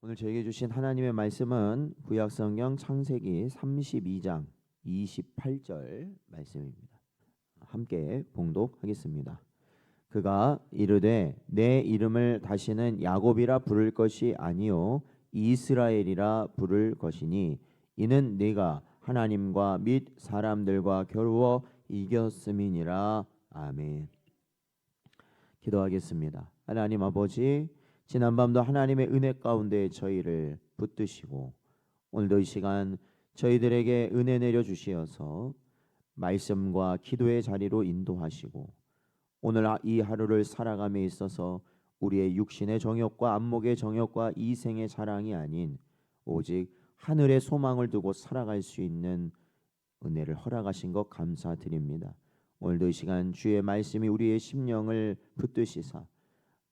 오늘 저에게 주신 하나님의 말씀은 구약성경 창세기 32장 28절 말씀입니다. 함께 봉독하겠습니다. 그가 이르되 내 이름을 다시는 야곱이라 부를 것이 아니요 이스라엘이라 부를 것이니 이는 네가 하나님과 및 사람들과 겨루어 이겼음이니라. 아멘. 기도하겠습니다. 하나님 아버지, 지난밤도 하나님의 은혜 가운데 저희를 붙드시고 오늘도 이 시간 저희들에게 은혜 내려 주시어서 말씀과 기도의 자리로 인도하시고 오늘 이 하루를 살아감에 있어서 우리의 육신의 정욕과 안목의 정욕과 이생의 자랑이 아닌 오직 하늘의 소망을 두고 살아갈 수 있는 은혜를 허락하신 것 감사드립니다. 오늘도 이 시간 주의 말씀이 우리의 심령을 붙드시사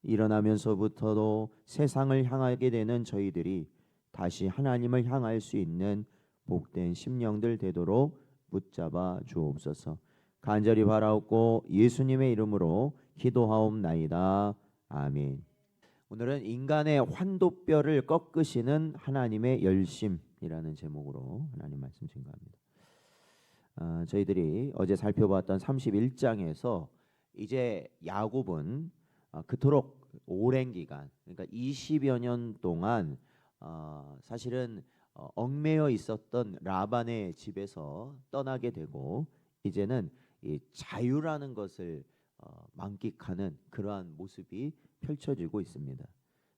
일어나면서부터도 세상을 향하게 되는 저희들이 다시 하나님을 향할 수 있는 복된 심령들 되도록 붙잡아 주옵소서. 간절히 바라옵고 예수님의 이름으로 기도하옵나이다. 아멘. 오늘은 인간의 환도뼈를 꺾으시는 하나님의 열심이라는 제목으로 하나님 말씀 증거합니다. 저희들이 어제 살펴봤던 31장에서 이제 야곱은 그토록 오랜 기간, 그러니까 20여 년 동안 사실은 얽매여 있었던 라반의 집에서 떠나게 되고 이제는 이 자유라는 것을 만끽하는 그러한 모습이 펼쳐지고 있습니다.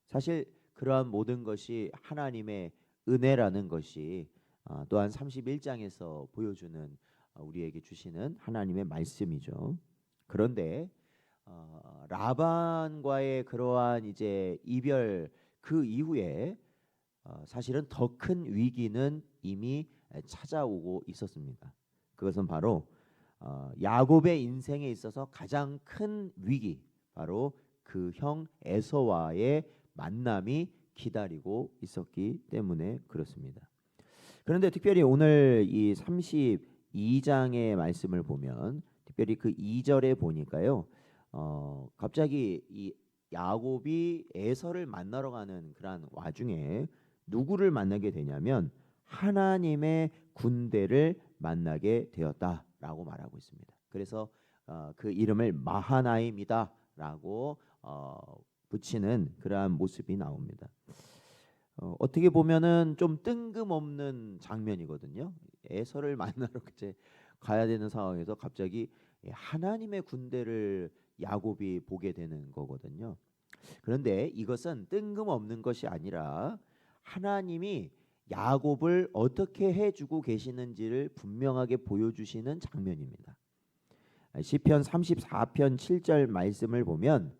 사실 그러한 모든 것이 하나님의 은혜라는 것이 또한 31장에서 보여주는 우리에게 주시는 하나님의 말씀이죠. 그런데 라반과의 그러한 이제 이별 그 이후에 사실은 더 큰 위기는 이미 찾아오고 있었습니다. 그것은 바로 야곱의 인생에 있어서 가장 큰 위기, 바로 그 형 에서와의 만남이 기다리고 있었기 때문에 그렇습니다. 그런데 특별히 오늘 이 32장의 말씀을 보면 특별히 그 2절에 보니까요. 갑자기 이 야곱이 에서를 만나러 가는 그런 와중에 누구를 만나게 되냐면 하나님의 군대를 만나게 되었다라고 말하고 있습니다. 그래서 그 이름을 마하나임이다라고 붙이는 그러한 모습이 나옵니다. 어떻게 보면은 좀 뜬금없는 장면이거든요. 에서를 만나러 이제 가야 되는 상황에서 갑자기 하나님의 군대를 야곱이 보게 되는 거거든요. 그런데 이것은 뜬금없는 것이 아니라 하나님이 야곱을 어떻게 해주고 계시는지를 분명하게 보여주시는 장면입니다. 시편 34편 7절 말씀을 보면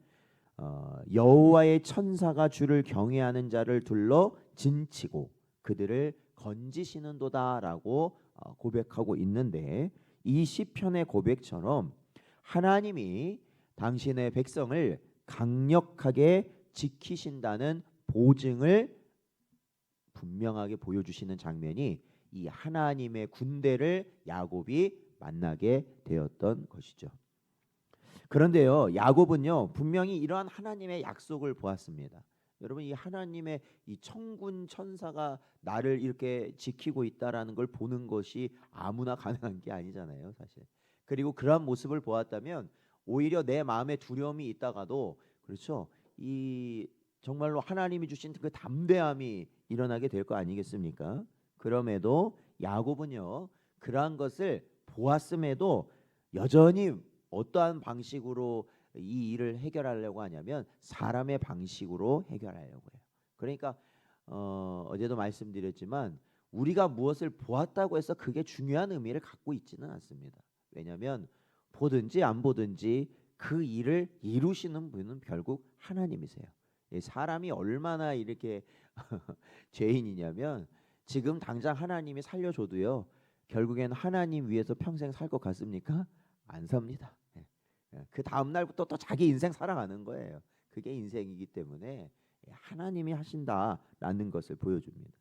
여호와의 천사가 주를 경외하는 자를 둘러 진치고 그들을 건지시는도다라고 고백하고 있는데 이 시편의 고백처럼 하나님이 당신의 백성을 강력하게 지키신다는 보증을 분명하게 보여주시는 장면이 이 하나님의 군대를 야곱이 만나게 되었던 것이죠. 그런데요, 야곱은요 분명히 이러한 하나님의 약속을 보았습니다. 여러분, 이 하나님의 이 천군 천사가 나를 이렇게 지키고 있다라는 걸 보는 것이 아무나 가능한 게 아니잖아요, 사실. 그리고 그러한 모습을 보았다면 오히려 내 마음에 두려움이 있다가도, 그렇죠, 이 정말로 하나님이 주신 그 담대함이 일어나게 될 거 아니겠습니까? 그럼에도 야곱은요 그러한 것을 보았음에도 여전히 어떠한 방식으로 이 일을 해결하려고 하냐면 사람의 방식으로 해결하려고 해요. 그러니까 어제도 말씀드렸지만 우리가 무엇을 보았다고 해서 그게 중요한 의미를 갖고 있지는 않습니다. 왜냐하면 보든지 안 보든지 그 일을 이루시는 분은 결국 하나님이세요. 사람이 얼마나 이렇게 죄인이냐면 지금 당장 하나님이 살려줘도요 결국엔 하나님 위해서 평생 살 것 같습니까? 안 삽니다. 그 다음 날부터 또 자기 인생 살아가는 거예요. 그게 인생이기 때문에 하나님이 하신다라는 것을 보여줍니다.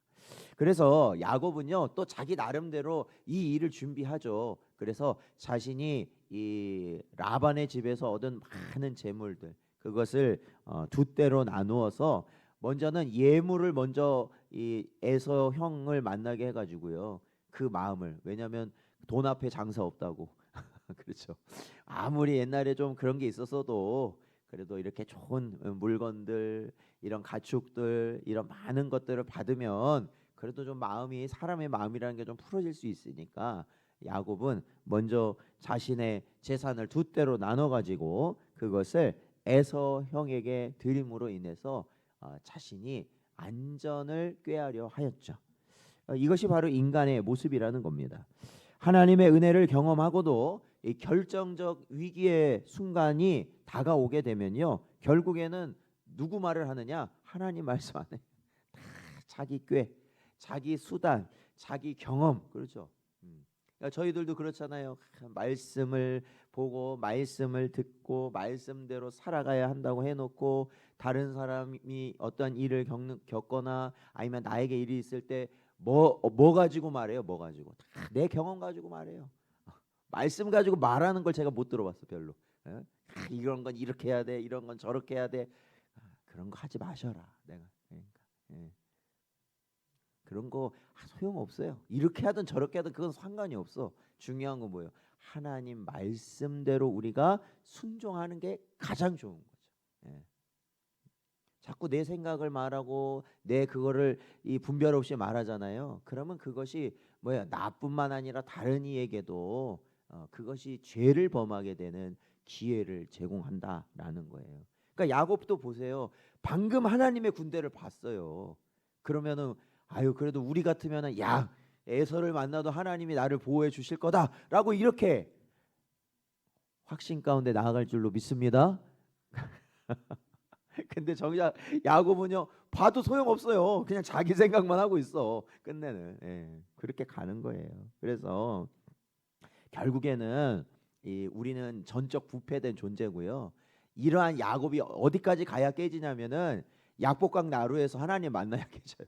그래서 야곱은요 또 자기 나름대로 이 일을 준비하죠. 그래서 자신이 이 라반의 집에서 얻은 많은 재물들, 그것을 두 때로 나누어서 먼저는 예물을 먼저 이 에서 형을 만나게 해가지고요. 그 마음을, 왜냐하면 돈 앞에 장사 없다고. 그렇죠. 아무리 옛날에 좀 그런 게 있었어도 그래도 이렇게 좋은 물건들, 이런 가축들, 이런 많은 것들을 받으면 그래도 좀 마음이, 사람의 마음이라는 게 좀 풀어질 수 있으니까 야곱은 먼저 자신의 재산을 두 대로 나눠 가지고 그것을 에서 형에게 드림으로 인해서 자신이 안전을 꾀하려 하였죠. 이것이 바로 인간의 모습이라는 겁니다. 하나님의 은혜를 경험하고도 이 결정적 위기의 순간이 다가오게 되면요, 결국에는 누구 말을 하느냐? 하나님 말씀 안 해. 다 자기 꾀, 자기 수단, 자기 경험. 그렇죠. 그러니까 저희들도 그렇잖아요. 말씀을 보고 말씀을 듣고 말씀대로 살아가야 한다고 해놓고 다른 사람이 어떤 일을 겪거나 아니면 나에게 일이 있을 때 뭐 가지고 말해요? 뭐 가지고? 다 내 경험 가지고 말해요. 말씀 가지고 말하는 걸 제가 못 들어봤어, 별로. 예? 이런 건 이렇게 해야 돼, 이런 건 저렇게 해야 돼. 그런 거 하지 마셔라. 내가 그러니까. 예. 그런 거 소용 없어요. 이렇게 하든 저렇게 하든 그건 상관이 없어. 중요한 건 뭐예요? 하나님 말씀대로 우리가 순종하는 게 가장 좋은 거죠. 예. 자꾸 내 생각을 말하고 내 그거를 이 분별 없이 말하잖아요. 그러면 그것이 뭐야? 나뿐만 아니라 다른 이에게도 그것이 죄를 범하게 되는 기회를 제공한다라는 거예요. 그러니까 야곱도 보세요. 방금 하나님의 군대를 봤어요. 그러면은 아유, 그래도 우리 같으면은 야, 에서를 만나도 하나님이 나를 보호해 주실 거다라고 이렇게 확신 가운데 나아갈 줄로 믿습니다. 근데 정작 야곱은요, 봐도 소용없어요. 그냥 자기 생각만 하고 있어. 끝내는. 예, 그렇게 가는 거예요. 그래서 결국에는 우리는 전적 부패된 존재고요. 이러한 야곱이 어디까지 가야 깨지냐면은 약복강 나루에서 하나님 만나야 깨져요.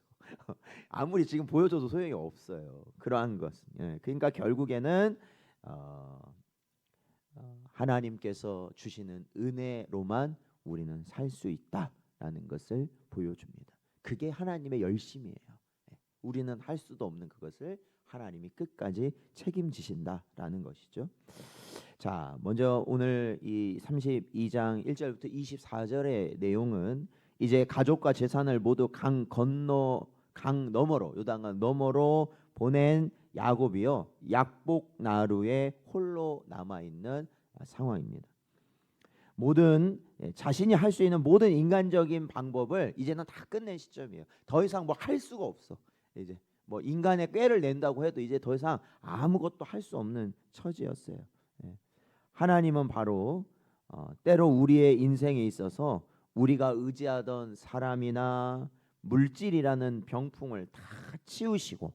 아무리 지금 보여줘도 소용이 없어요. 그러한 것은. 예, 그러니까 결국에는 어, 하나님께서 주시는 은혜로만 우리는 살 수 있다라는 것을 보여줍니다. 그게 하나님의 열심이에요. 예, 우리는 할 수도 없는 그것을 하나님이 끝까지 책임지신다라는 것이죠. 자, 먼저 오늘 이 32장 1절부터 24절의 내용은 이제 가족과 재산을 모두 강 너머로, 요단강 너머로 보낸 야곱이요, 약복 나루에 홀로 남아 있는 상황입니다. 모든 자신이 할 수 있는 모든 인간적인 방법을 이제는 다 끝낸 시점이에요. 더 이상 뭐 할 수가 없어. 이제 뭐 인간의 꾀를 낸다고 해도 이제 더 이상 아무것도 할 수 없는 처지였어요. 예. 하나님은 바로 때로 우리의 인생에 있어서 우리가 의지하던 사람이나 물질이라는 병풍을 다 치우시고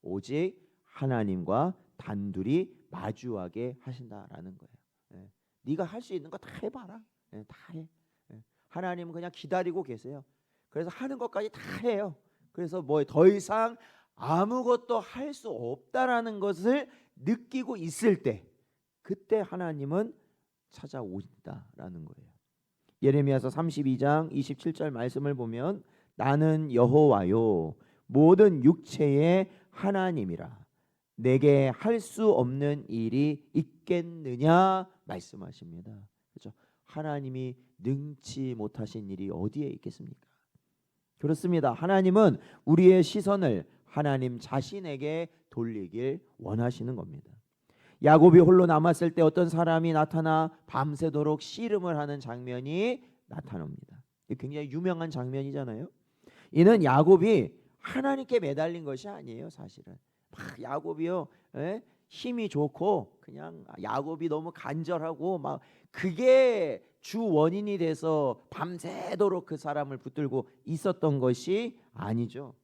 오직 하나님과 단둘이 마주하게 하신다라는 거예요. 예. 네가 할 수 있는 거 다 해봐라. 예, 다 해. 예. 하나님은 그냥 기다리고 계세요. 그래서 하는 것까지 다 해요. 그래서 뭐 더 이상 아무것도 할 수 없다라는 것을 느끼고 있을 때, 그때 하나님은 찾아오신다라는 거예요. 예레미야서 32장 27절 말씀을 보면 나는 여호와요 모든 육체의 하나님이라 내게 할 수 없는 일이 있겠느냐 말씀하십니다. 그렇죠? 하나님이 능치 못하신 일이 어디에 있겠습니까? 그렇습니다. 하나님은 우리의 시선을 하나님 자신에게 돌리길 원하시는 겁니다. 야곱이 홀로 남았을 때 어떤 사람이 나타나 밤새도록 씨름을 하는 장면이 나타납니다. 굉장히 유명한 장면이잖아요. 이는 야곱이 하나님께 매달린 것이 아니에요. 사실은 막 야곱이요, 예? 힘이 좋고 그냥 야곱이 너무 간절하고 막 그게 주 원인이 돼서 밤새도록 그 사람을 붙들고 있었던 것이 아니죠.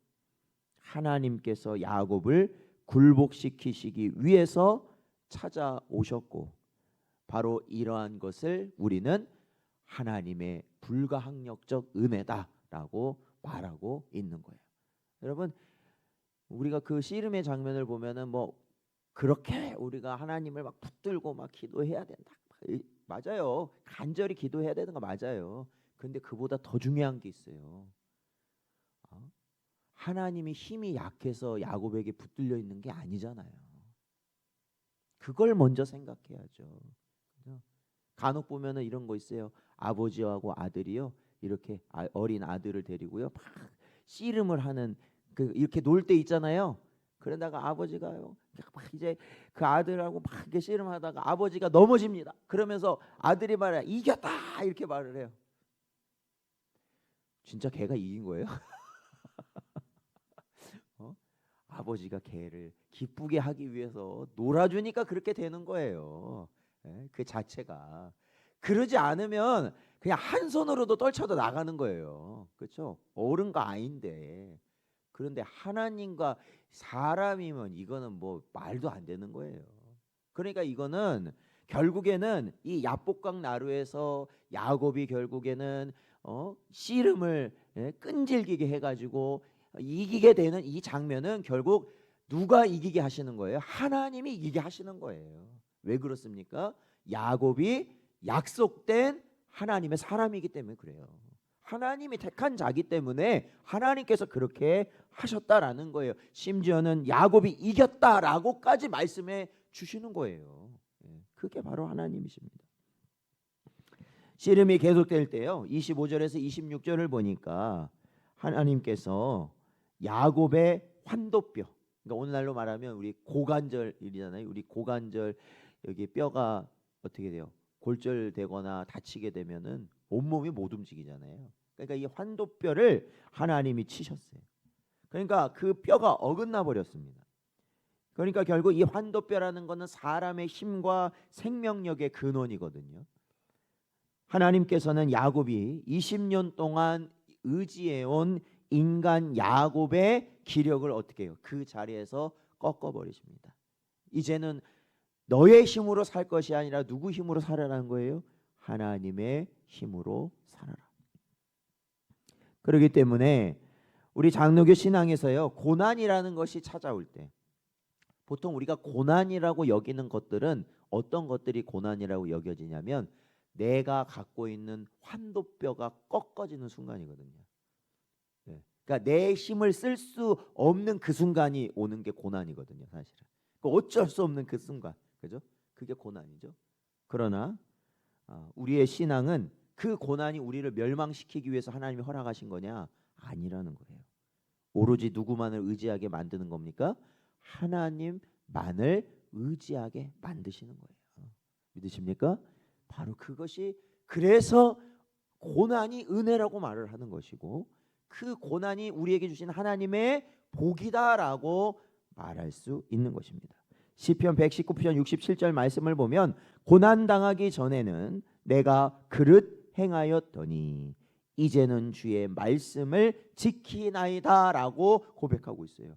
하나님께서 야곱을 굴복시키시기 위해서 찾아오셨고 바로 이러한 것을 우리는 하나님의 불가항력적 은혜다라고 말하고 있는 거예요. 여러분, 우리가 그 씨름의 장면을 보면은 뭐 그렇게 우리가 하나님을 막 붙들고 막 기도해야 된다. 맞아요. 간절히 기도해야 되는 거 맞아요. 근데 그보다 더 중요한 게 있어요. 하나님이 힘이 약해서 야곱에게 붙들려 있는 게 아니잖아요. 그걸 먼저 생각해야죠. 그죠? 간혹 보면은 이런 거 있어요. 아버지하고 아들이요, 이렇게 어린 아들을 데리고요, 막 씨름을 하는, 그 이렇게 놀 때 있잖아요. 그러다가 아버지가요, 막 이제 그 아들하고 막 이렇게 씨름하다가 아버지가 넘어집니다. 그러면서 아들이 말해, 이겼다, 이렇게 말을 해요. 진짜 걔가 이긴 거예요? 어? 아버지가 걔를 기쁘게 하기 위해서 놀아주니까 그렇게 되는 거예요. 예? 그 자체가. 그러지 않으면 그냥 한 손으로도 떨쳐도 나가는 거예요. 그렇죠? 옳은 거 아닌데. 그런데 하나님과 사람이면 이거는 뭐 말도 안 되는 거예요. 그러니까 이거는 결국에는 이 야복강 나루에서 야곱이 결국에는 씨름을, 끈질기게 해가지고 이기게 되는 이 장면은 결국 누가 이기게 하시는 거예요? 하나님이 이기게 하시는 거예요. 왜 그렇습니까? 야곱이 약속된 하나님의 사람이기 때문에 그래요. 하나님이 택한 자기 때문에 하나님께서 그렇게 하셨다라는 거예요. 심지어는 야곱이 이겼다라고까지 말씀해 주시는 거예요. 그게 바로 하나님이십니다. 씨름이 계속될 때요, 25절에서 26절을 보니까 하나님께서 야곱의 환도뼈, 그러니까 오늘날로 말하면 우리 고관절이잖아요. 우리 고관절 여기 뼈가 어떻게 돼요? 골절되거나 다치게 되면은 온몸이 못 움직이잖아요. 그러니까 이 환도뼈를 하나님이 치셨어요. 그러니까 그 뼈가 어긋나 버렸습니다. 그러니까 결국 이 환도뼈라는 것은 사람의 힘과 생명력의 근원이거든요. 하나님께서는 야곱이 20년 동안 의지해온 인간 야곱의 기력을 어떻게 해요? 그 자리에서 꺾어버리십니다. 이제는 너의 힘으로 살 것이 아니라 누구 힘으로 살아라는 거예요? 하나님의 힘으로 살아라. 그렇기 때문에 우리 장로교 신앙에서요, 고난이라는 것이 찾아올 때 보통 우리가 고난이라고 여기는 것들은 어떤 것들이 고난이라고 여겨지냐면 내가 갖고 있는 환도뼈가 꺾어지는 순간이거든요. 그러니까 내 힘을 쓸 수 없는 그 순간이 오는 게 고난이거든요, 사실은. 어쩔 수 없는 그 순간, 그죠? 그게 고난이죠. 그러나 우리의 신앙은 그 고난이 우리를 멸망시키기 위해서 하나님이 허락하신 거냐? 아니라는 거예요. 오로지 누구만을 의지하게 만드는 겁니까? 하나님만을 의지하게 만드시는 거예요. 믿으십니까? 바로 그것이, 그래서 고난이 은혜라고 말을 하는 것이고 그 고난이 우리에게 주신 하나님의 복이다라고 말할 수 있는 것입니다. 시편 119편 67절 말씀을 보면 고난 당하기 전에는 내가 그릇 행하였더니 이제는 주의 말씀을 지키나이다라고 고백하고 있어요.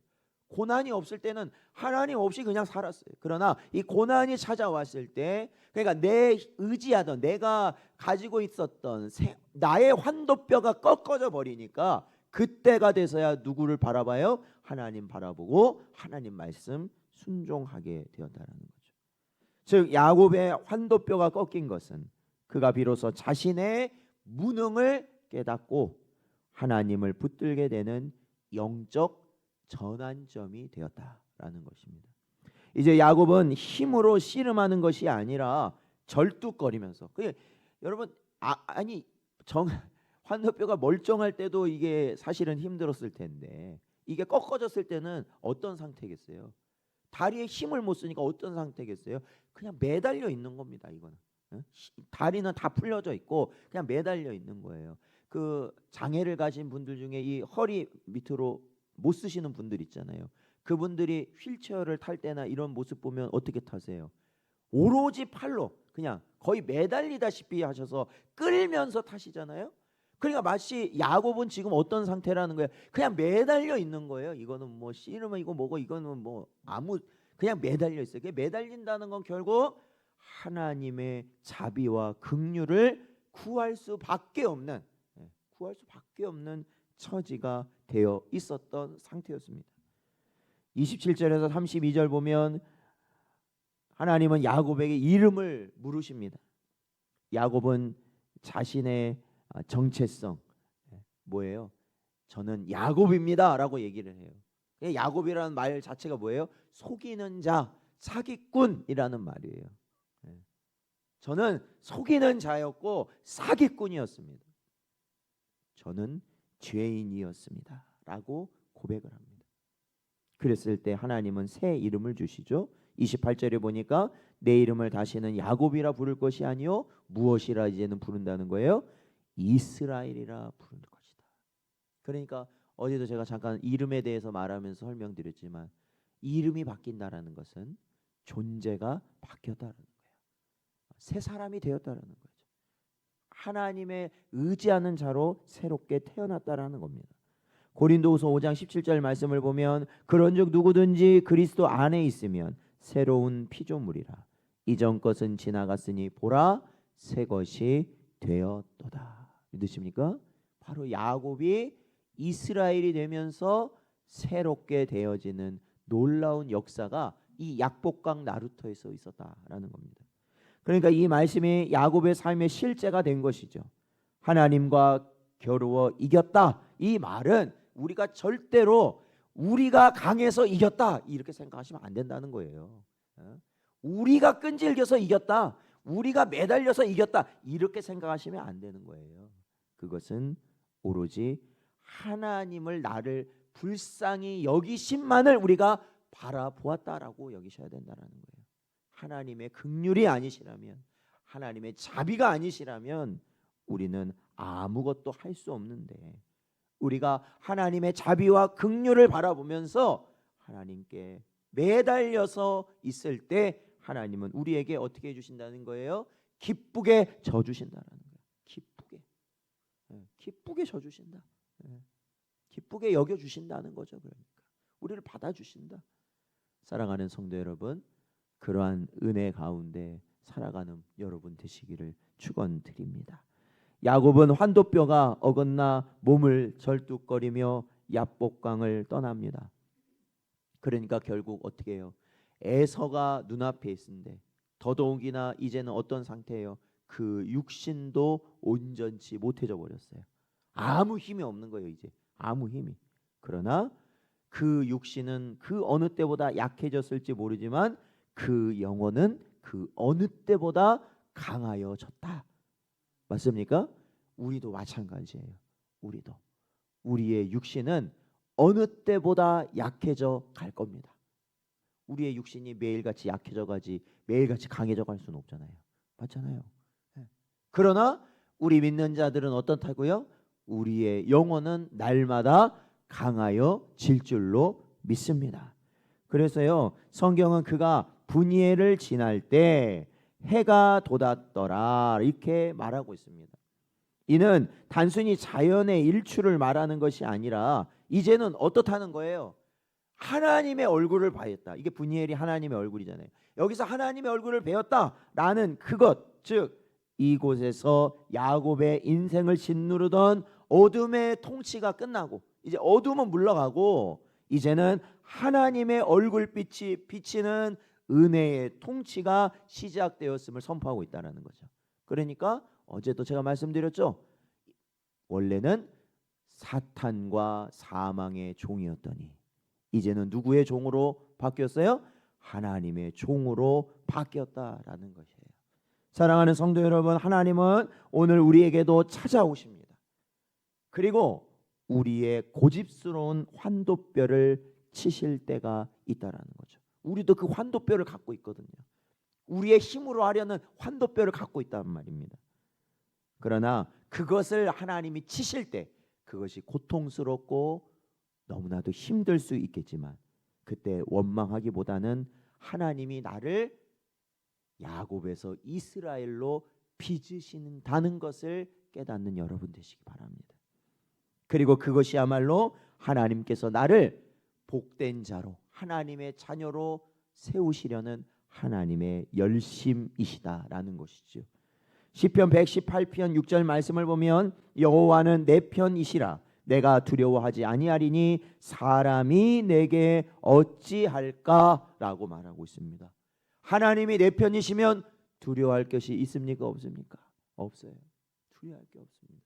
고난이 없을 때는 하나님 없이 그냥 살았어요. 그러나 이 고난이 찾아왔을 때, 그러니까 내 의지하던, 내가 가지고 있었던 나의 환도뼈가 꺾어져 버리니까 그때가 돼서야 누구를 바라봐요? 하나님 바라보고 하나님 말씀 순종하게 되었다는 거죠. 즉 야곱의 환도뼈가 꺾인 것은 그가 비로소 자신의 무능을 깨닫고 하나님을 붙들게 되는 영적 전환점이 되었다라는 것입니다. 이제 야곱은 힘으로 씨름하는 것이 아니라 절뚝거리면서, 여러분 아니 환도뼈가 멀쩡할 때도 이게 사실은 힘들었을 텐데 이게 꺾어졌을 때는 어떤 상태겠어요? 다리에 힘을 못 쓰니까 어떤 상태겠어요? 그냥 매달려 있는 겁니다. 이거는 다리는 다 풀려져 있고 그냥 매달려 있는 거예요. 그 장애를 가진 분들 중에 이 허리 밑으로 못 쓰시는 분들 있잖아요. 그분들이 휠체어를 탈 때나 이런 모습 보면 어떻게 타세요? 오로지 팔로 그냥 거의 매달리다시피 하셔서 끌면서 타시잖아요. 그러니까 마치 야곱은 지금 어떤 상태라는 거예요? 그냥 매달려 있는 거예요. 이거는 뭐 씨름은 이거 뭐고 이거는 뭐 그냥 매달려 있어요. 매달린다는 건 결국 하나님의 자비와 긍휼을 구할 수밖에 없는 처지가 되어 있었던 상태였습니다. 27절에서 32절 보면 하나님은 야곱에게 이름을 물으십니다. 야곱은 자신의 정체성, 뭐예요? 저는 야곱입니다라고 얘기를 해요. 야곱이라는 말 자체가 뭐예요? 속이는 자, 사기꾼이라는 말이에요. 저는 속이는 자였고 사기꾼이었습니다. 저는 죄인이었습니다 라고 고백을 합니다. 그랬을 때 하나님은 새 이름을 주시죠. 28절에 보니까 내 이름을 다시는 야곱이라 부를 것이 아니요 무엇이라 이제는 부른다는 거예요? 이스라엘이라 부를 것이다. 그러니까 어제도 제가 잠깐 이름에 대해서 말하면서 설명드렸지만 이름이 바뀐다라는 것은 존재가 바뀌었다는 거예요. 새 사람이 되었다는 거죠. 하나님의 의지하는 자로 새롭게 태어났다라는 겁니다. 고린도후서 5장 17절 말씀을 보면 그런즉 누구든지 그리스도 안에 있으면 새로운 피조물이라 이전 것은 지나갔으니 보라 새 것이 되었도다. 믿으십니까? 바로 야곱이 이스라엘이 되면서 새롭게 되어지는 놀라운 역사가 이 약복강 나루터에서 있었다라는 겁니다. 그러니까 이 말씀이 야곱의 삶의 실제가 된 것이죠. 하나님과 겨루어 이겼다. 이 말은 우리가 절대로 우리가 강해서 이겼다 이렇게 생각하시면 안 된다는 거예요. 우리가 끈질겨서 이겼다. 우리가 매달려서 이겼다 이렇게 생각하시면 안 되는 거예요. 그것은 오로지 하나님을 나를 불쌍히 여기심만을 우리가 바라보았다라고 여기셔야 된다는 거예요. 하나님의 긍휼이 아니시라면, 하나님의 자비가 아니시라면 우리는 아무것도 할 수 없는데, 우리가 하나님의 자비와 긍휼을 바라보면서 하나님께 매달려서 있을 때 하나님은 우리에게 어떻게 해주신다는 거예요? 기쁘게 져주신다는 거예요. 기쁘게 져주신다. 기쁘게 여겨주신다는 거죠. 그러니까 우리를 받아주신다. 사랑하는 성도 여러분, 그러한 은혜 가운데 살아가는 여러분 되시기를 축원드립니다. 야곱은 환도뼈가 어긋나 몸을 절뚝거리며 야복강을 떠납니다. 그러니까 결국 어떻게 해요? 에서가 눈앞에 있는데 더더욱이나 이제는 어떤 상태예요? 그 육신도 온전치 못해져 버렸어요. 아무 힘이 없는 거예요. 이제 아무 힘이. 그러나 그 육신은 그 어느 때보다 약해졌을지 모르지만 그 영혼은 그 어느 때보다 강하여졌다. 맞습니까? 우리도 마찬가지예요. 우리도 우리의 육신은 어느 때보다 약해져 갈 겁니다. 우리의 육신이 매일같이 약해져 가지 매일같이 강해져 갈 수는 없잖아요. 맞잖아요. 그러나 우리 믿는 자들은 어떻다고요? 우리의 영혼은 날마다 강하여 질 줄로 믿습니다. 그래서요, 성경은 그가 분이엘을 지날 때 해가 돋았더라 이렇게 말하고 있습니다. 이는 단순히 자연의 일출을 말하는 것이 아니라 이제는 어떻다는 거예요? 하나님의 얼굴을 봐야겠다. 이게 분이엘이 하나님의 얼굴이잖아요. 여기서 하나님의 얼굴을 배웠다라는 그것, 즉 이곳에서 야곱의 인생을 짓누르던 어둠의 통치가 끝나고 이제 어둠은 물러가고 이제는 하나님의 얼굴빛이 비치는 은혜의 통치가 시작되었음을 선포하고 있다는 거죠. 그러니까 어제도 제가 말씀드렸죠. 원래는 사탄과 사망의 종이었더니 이제는 누구의 종으로 바뀌었어요? 하나님의 종으로 바뀌었다라는 것이에요. 사랑하는 성도 여러분, 하나님은 오늘 우리에게도 찾아오십니다. 그리고 우리의 고집스러운 환도뼈를 치실 때가 있다라는 거죠. 우리도 그 환도뼈를 갖고 있거든요. 우리의 힘으로 하려는 환도뼈를 갖고 있단 말입니다. 그러나 그것을 하나님이 치실 때 그것이 고통스럽고 너무나도 힘들 수 있겠지만 그때 원망하기보다는 하나님이 나를 야곱에서 이스라엘로 빚으신다는 것을 깨닫는 여러분 되시기 바랍니다. 그리고 그것이야말로 하나님께서 나를 복된 자로 하나님의 자녀로 세우시려는 하나님의 열심이시다라는 것이죠. 시편 118편 6절 말씀을 보면 여호와는 내 편이시라 내가 두려워하지 아니하리니 사람이 내게 어찌할까라고 말하고 있습니다. 하나님이 내 편이시면 두려워할 것이 있습니까? 없습니까? 없어요. 두려워할 게 없습니다.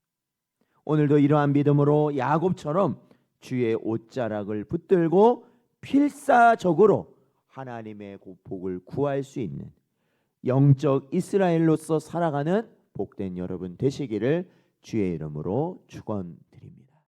오늘도 이러한 믿음으로 야곱처럼 주의 옷자락을 붙들고 필사적으로 하나님의 복을 구할 수 있는 영적 이스라엘로서 살아가는 복된 여러분 되시기를 주의 이름으로 축원드립니다.